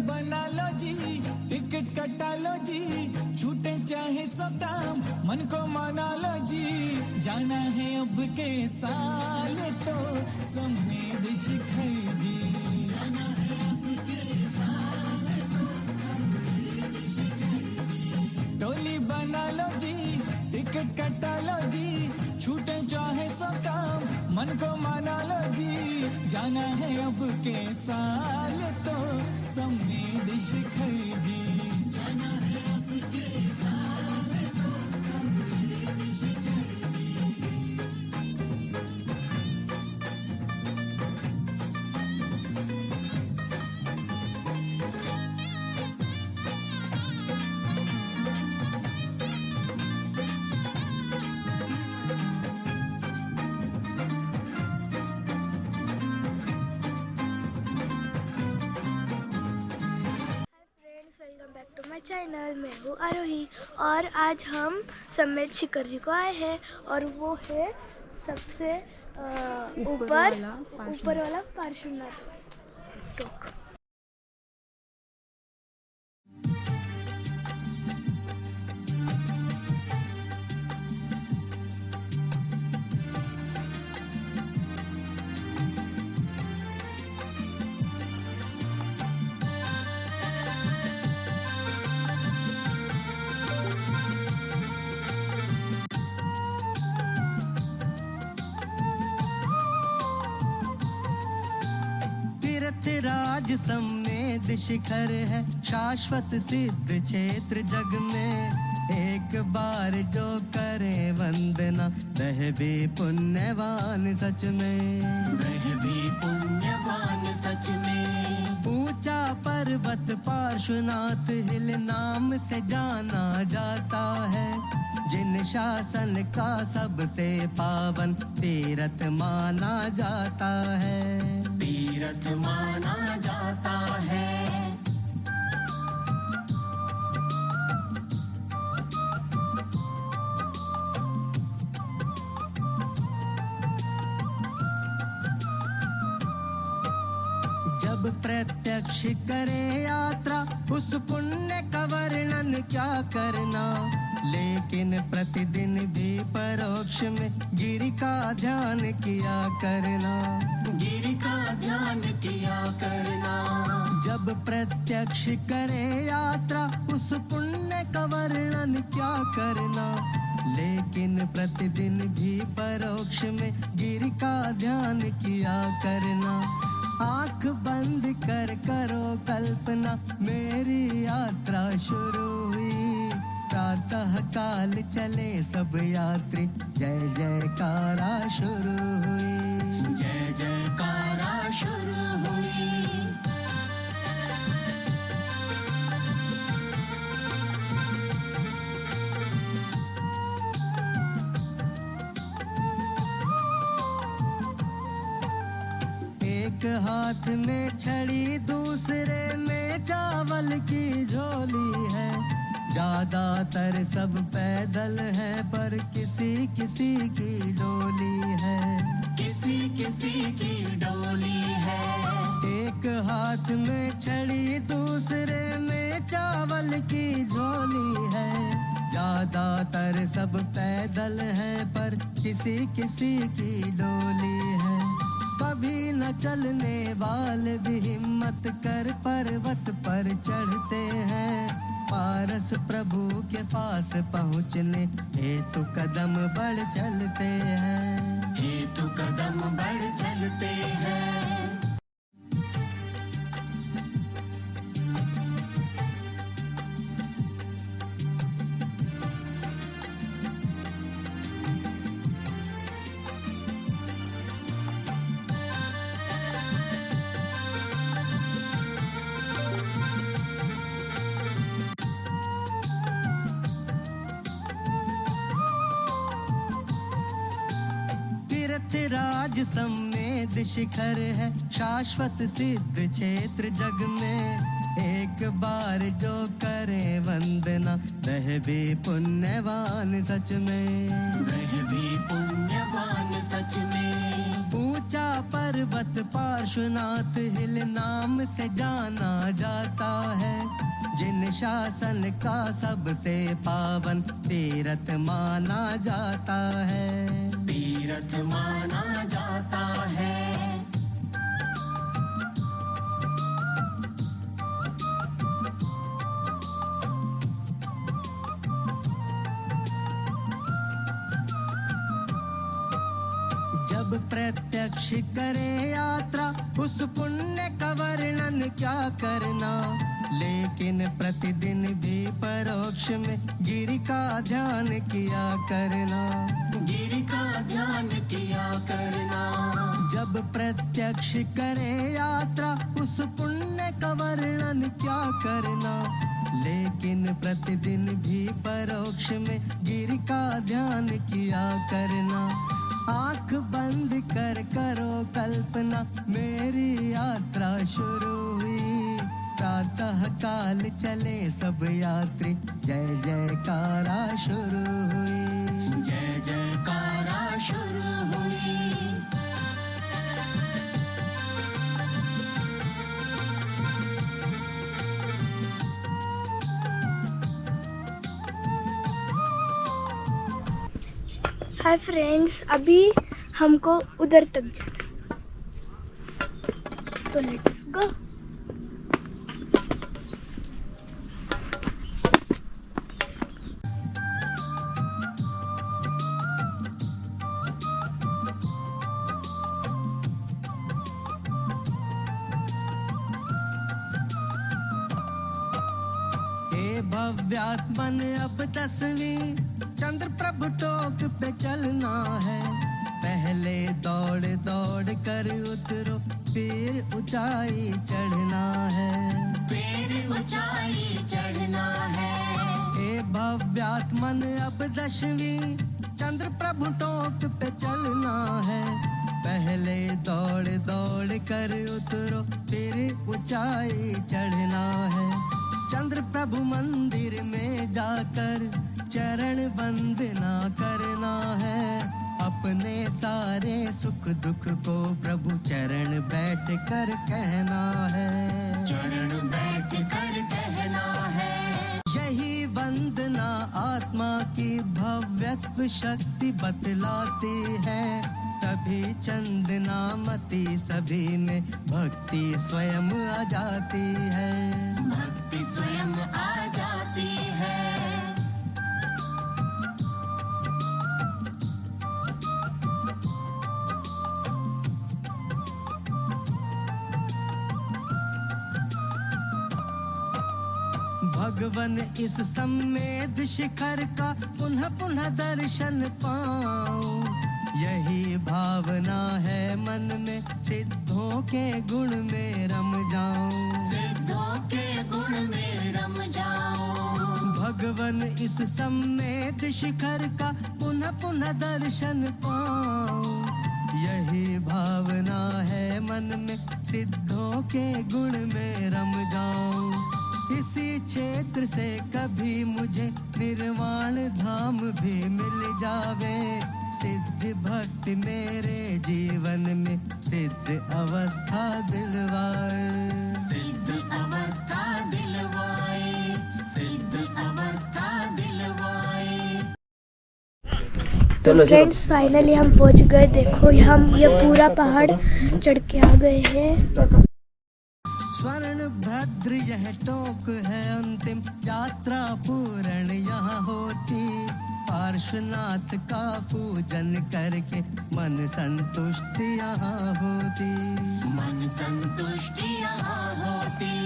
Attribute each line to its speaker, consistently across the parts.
Speaker 1: बना लो जी, टिकट कटा लो जी, छूटे चाहे सो काम मन को मना लो जी। जाना है अब के साल तो समेत शिखर जी, जाना है अब के साल तो समेत शिखर जी। टोली बना लो जी, टिकट कटा लो जी, छूटे चाहे सो काम मन को मना लो जी। जाना है अब के साल तो समेत शिखर जी, जाना है अब के साल तो Sammed Shikhar ji.
Speaker 2: Welcome back to my channel. मैं हूँ आरोही और आज हम समेत शिखर जी को आए हैं और वो है सबसे ऊपर वाला पार्श्वनाथ टोक।
Speaker 3: तीर्थराज समेत शिखर है, शाश्वत सिद्ध क्षेत्र जग में। एक बार जो करे वंदना वह भी पुण्यवान सच में, वह भी पुण्यवान सच में। ऊंचा पर्वत पार्श्वनाथ हिल नाम से जाना जाता है, जिन शासन का सबसे पावन तीर्थ माना जाता है, तीर्थ माना जाता है। जब प्रत्यक्ष करे यात्रा उस पुण्य का वर्णन क्या करना, लेकिन प्रतिदिन भी परोक्ष में गिरि का ध्यान किया करना, गिरि का ध्यान किया करना। जब प्रत्यक्ष करे यात्रा उस पुण्य का वर्णन क्या करना, लेकिन प्रतिदिन भी परोक्ष में गिरि का ध्यान किया करना। आंख बंद कर करो कल्पना, मेरी यात्रा शुरू हुई। प्रातः काल चले सब यात्री, जय जयकारा शुरू हुई, जय जयकारा शुरू हुई। एक हाथ में छड़ी दूसरे में चावल की झोली है, ज्यादातर सब पैदल है पर किसी किसी की डोली है, किसी किसी की डोली है। एक हाथ में छड़ी दूसरे में चावल की झोली है, ज्यादातर सब पैदल है पर किसी किसी की डोली है। कभी न चलने वाले भी हिम्मत कर पर्वत पर चढ़ते हैं, पारस प्रभु के पास पहुँचने हेतु कदम बढ़ चलते हैं, हेतु कदम बढ़ चलते हैं। तीर्थराज समेत शिखर है, शाश्वत सिद्ध क्षेत्र जग में। एक बार जो करे वंदना वह भी पुण्यवान सच में, वह भी पुण्यवान सच में। ऊंचा पर्वत पार्श्वनाथ हिल नाम से जाना जाता है। जिन शासन का सबसे पावन तीर्थ माना जाता है, तीर्थ माना जाता है। जब प्रत्यक्ष करे यात्रा उस पुण्य का वर्णन क्या करना, लेकिन प्रतिदिन भी परोक्ष में गिरि का ध्यान किया करना, गिरि का ध्यान किया करना। जब प्रत्यक्ष करे यात्रा उस पुण्य का वर्णन क्या करना, लेकिन प्रतिदिन भी परोक्ष में गिरि का ध्यान किया करना। आंख बंद कर करो कल्पना, मेरी यात्रा शुरू हुई। प्रातः काल चले सब यात्री, जय जयकारा शुरू हुई, जय जयकारा शुरू हुई।
Speaker 2: हाय फ्रेंड्स, अभी हमको उधर तक जाना, तो लेट्स गो।
Speaker 3: भव्यात्मन अब 10वीं चंद्र प्रभु टोक पे चलना है। पहले दौड़ दौड़ कर उतरो, फिर ऊंचाई चढ़ना है, फिर ऊंचाई चढ़ना है। हे भव्यात्मन अब 10वीं चंद्र प्रभु टोक पे चलना है। पहले दौड़ दौड़ कर उतरो, फिर ऊंचाई चढ़ना है। चंद्र प्रभु मंदिर में जाकर चरण वंदना करना है। अपने सारे सुख दुख को प्रभु चरण बैठ कर कहना है, चरण बैठ कर कहना है। यही वंदना आत्मा की भव्यत्व शक्ति बतलाती है। तभी चंदनामती सभी में भक्ति स्वयं आ जाती है, भक्ति स्वयं आ जाती है। भगवन इस सम्मेद शिखर का पुनः पुनः दर्शन पाऊं। यही भावना है मन में, सिद्धों के गुण में रम जाऊं, सिद्धों के गुण में रम जाऊं। भगवन इस सम्मेद शिखर का पुनः पुनः दर्शन पाऊं। यही भावना है मन में, सिद्धों के गुण में रम जाऊं। इसी क्षेत्र से कभी मुझे निर्वाण धाम भी मिल जावे। सिद्ध भक्ति मेरे जीवन में सिद्ध अवस्था दिलवाए, सिद्ध अवस्था दिलवाए, सिद्ध अवस्था दिलवाए।
Speaker 2: तो फ्रेंड्स फाइनली हम पहुंच गए। देखो हम ये पूरा पहाड़ चढ़ के आ गए हैं।
Speaker 3: स्वर्ण भद्र यह टोक है अंतिम, यात्रा पूर्ण यहाँ होती। पार्श्वनाथ का पूजन करके मन संतुष्टि यहाँ होती, मन संतुष्टि यहाँ होती।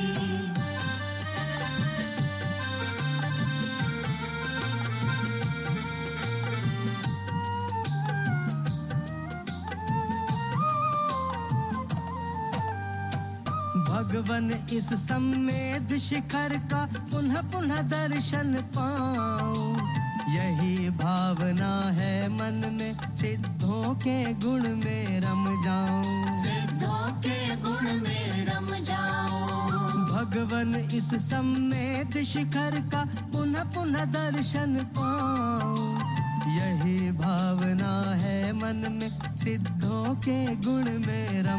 Speaker 3: भगवन इस सम्मेद शिखर का पुनः पुनः दर्शन पाऊं। यही भावना है मन में, सिद्धों के गुण में रम जाऊं, सिद्धों के गुण में रम जाऊं। भगवन इस सम्मेद शिखर का पुनः पुनः दर्शन पाऊं। यही भावना है मन में, सिद्धों के गुण में रम